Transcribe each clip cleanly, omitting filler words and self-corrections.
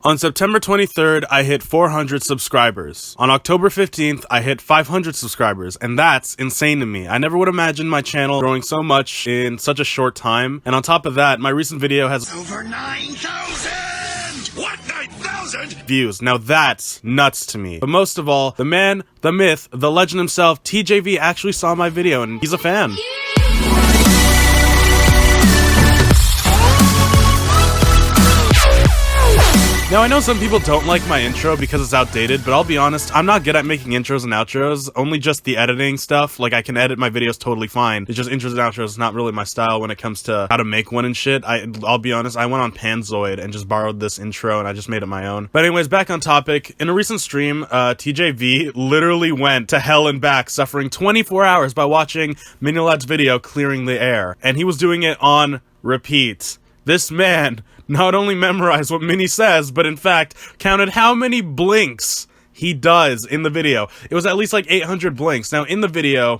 On September 23rd, I hit 400 subscribers. On October 15th, I hit 500 subscribers, and that's insane to me. I never would imagine my channel growing so much in such a short time. And on top of that, my recent video has over 9,000! What, 9,000? views. Now that's nuts to me. But most of all, the man, the myth, the legend himself, TJV actually saw my video and he's a fan. Now, I know some people don't like my intro because it's outdated, but I'll be honest, I'm not good at making intros and outros, only just the editing stuff. Like, I can edit my videos totally fine. It's just intros and outros is not really my style when it comes to how to make one and shit. I'll be honest, I went on Panzoid and just borrowed this intro and I just made it my own. But anyways, back on topic. In a recent stream, TJV literally went to hell and back, suffering 24 hours by watching MiniLadd's video clearing the air. And he was doing it on repeat. This man not only memorized what Mini says, but in fact counted how many blinks he does in the video. It was at least like 800 blinks. Now in the video,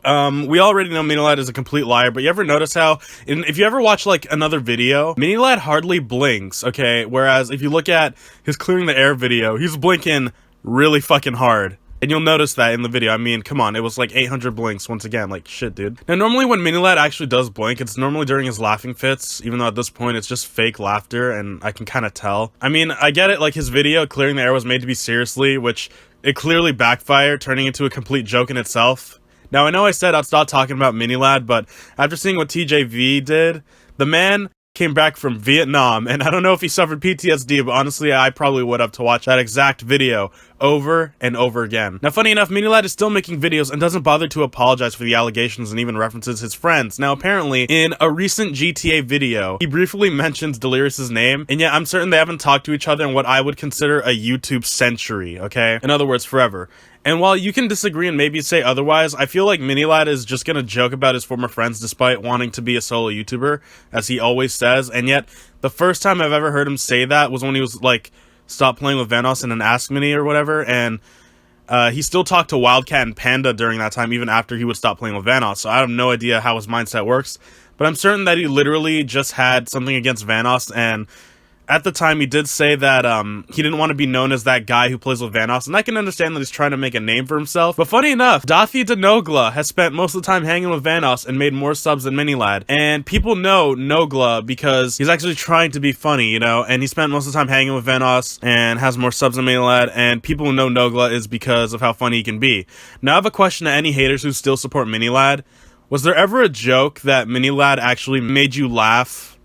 we already know MiniLadd is a complete liar, but you ever notice how, if you ever watch like another video, MiniLadd hardly blinks, okay? Whereas if you look at his clearing the air video, he's blinking really fucking hard. And you'll notice that in the video. I mean, come on, it was like 800 blinks once again, like shit, dude. Now, normally when MiniLadd actually does blink, it's normally during his laughing fits, even though at this point it's just fake laughter, and I can kind of tell. I mean, I get it, like his video, Clearing the Air, was made to be seriously, which it clearly backfired, turning into a complete joke in itself. Now, I know I said I'd stop talking about MiniLadd, but after seeing what TJV did, the man came back from Vietnam, and I don't know if he suffered PTSD, but honestly, I probably would have to watch that exact video over and over again. Now, funny enough, MiniLadd is still making videos and doesn't bother to apologize for the allegations and even references his friends. Now, apparently, in a recent GTA video, he briefly mentions Delirious's name, and yet I'm certain they haven't talked to each other in what I would consider a YouTube century, okay? In other words, forever. And while you can disagree and maybe say otherwise, I feel like MiniLadd is just gonna joke about his former friends despite wanting to be a solo YouTuber, as he always says, and yet, the first time I've ever heard him say that was when he was, like, stopped playing with Vanoss in an Ask Mini or whatever, and he still talked to Wildcat and Panda during that time, even after he would stop playing with Vanoss, so I have no idea how his mindset works, but I'm certain that he literally just had something against Vanoss, and at the time, he did say that he didn't want to be known as that guy who plays with Vanoss, and I can understand that he's trying to make a name for himself. But funny enough, Dathi Denogla has spent most of the time hanging with Vanoss and made more subs than MiniLadd. And people know Nogla because he's actually trying to be funny, you know, and he spent most of the time hanging with Vanoss and has more subs than MiniLadd, and people who know Nogla is because of how funny he can be. Now, I have a question to any haters who still support MiniLadd. Was there ever a joke that MiniLadd actually made you laugh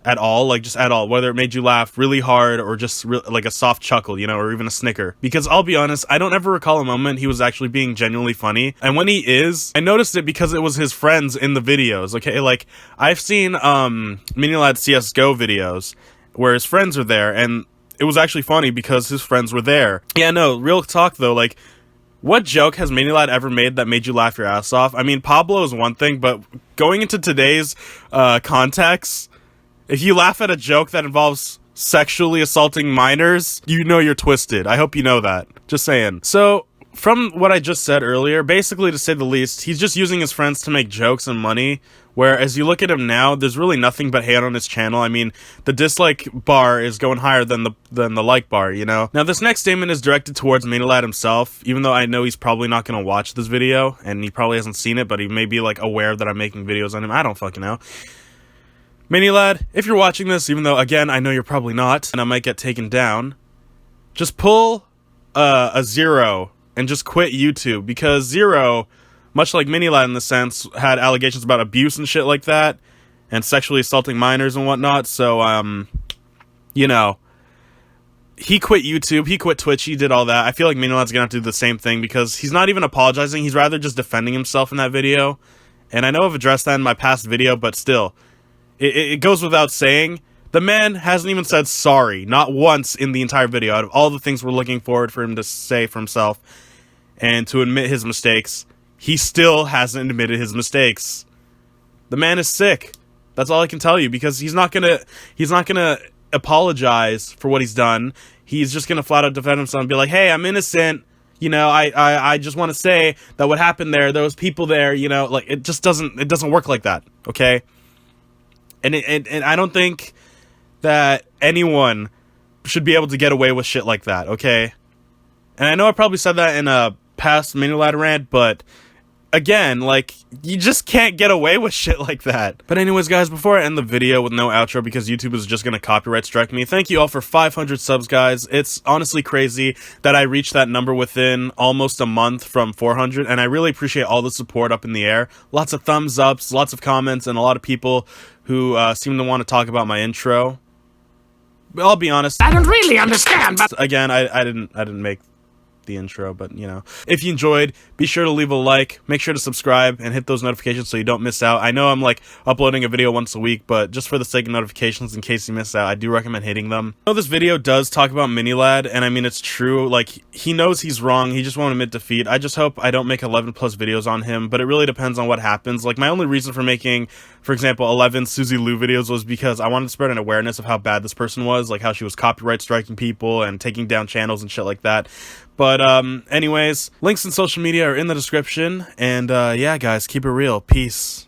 at all, like just at all, whether it made you laugh really hard or just like a soft chuckle, you know, or even a snicker? Because I'll be honest, I don't ever recall a moment he was actually being genuinely funny, and when he is, I noticed it because it was his friends in the videos, okay? Like, I've seen MiniLadd CSGO videos where his friends are there, and it was actually funny because his friends were there. Yeah, no, real talk though, like, what joke has MiniLadd ever made that made you laugh your ass off? I mean, Pablo is one thing, but going into today's context, if you laugh at a joke that involves sexually assaulting minors, you know you're twisted. I hope you know that. Just saying. So, from what I just said earlier, basically to say the least, he's just using his friends to make jokes and money, where as you look at him now, there's really nothing but hate on his channel. I mean, the dislike bar is going higher than the like bar, you know? Now, this next statement is directed towards MiniLadd himself, even though I know he's probably not going to watch this video, and he probably hasn't seen it, but he may be, like, aware that I'm making videos on him. I don't fucking know. MiniLadd, if you're watching this, even though, again, I know you're probably not, and I might get taken down, just pull a Zero and just quit YouTube, because Zero, much like MiniLadd in the sense, had allegations about abuse and shit like that, and sexually assaulting minors and whatnot, so, you know, he quit YouTube, he quit Twitch, he did all that. I feel like MiniLadd's gonna have to do the same thing, because he's not even apologizing, he's rather just defending himself in that video, and I know I've addressed that in my past video, but still, it goes without saying, the man hasn't even said sorry, not once in the entire video, out of all the things we're looking forward for him to say for himself, and to admit his mistakes, he still hasn't admitted his mistakes. The man is sick. That's all I can tell you, because he's not gonna apologize for what he's done. He's just gonna flat out defend himself and be like, hey, I'm innocent. You know, I just want to say that what happened there was people there, you know, like, it doesn't work like that, okay? And I don't think that anyone should be able to get away with shit like that, okay? And I know I probably said that in a past MiniLadd rant, but again, like, you just can't get away with shit like that. But anyways, guys, before I end the video with no outro because YouTube is just gonna copyright strike me, thank you all for 500 subs, guys. It's honestly crazy that I reached that number within almost a month from 400, and I really appreciate all the support up in the air. Lots of thumbs ups, lots of comments, and a lot of people who seem to want to talk about my intro. But I'll be honest, I don't really understand, but again, I didn't make the intro, but you know, if you enjoyed, be sure to leave a like, make sure to subscribe, and hit those notifications so you don't miss out. I know I'm like uploading a video once a week, but just for the sake of notifications, in case you miss out, I do recommend hitting them. I know this video does talk about MiniLadd, and I mean, it's true, like, he knows he's wrong, he just won't admit defeat. I just hope I don't make 11 plus videos on him, but it really depends on what happens. Like, my only reason for making, for example, 11 Suzy Lou videos was because I wanted to spread an awareness of how bad this person was, like how she was copyright striking people and taking down channels and shit like that. But anyways, links in social media are in the description, and yeah, guys, keep it real. Peace.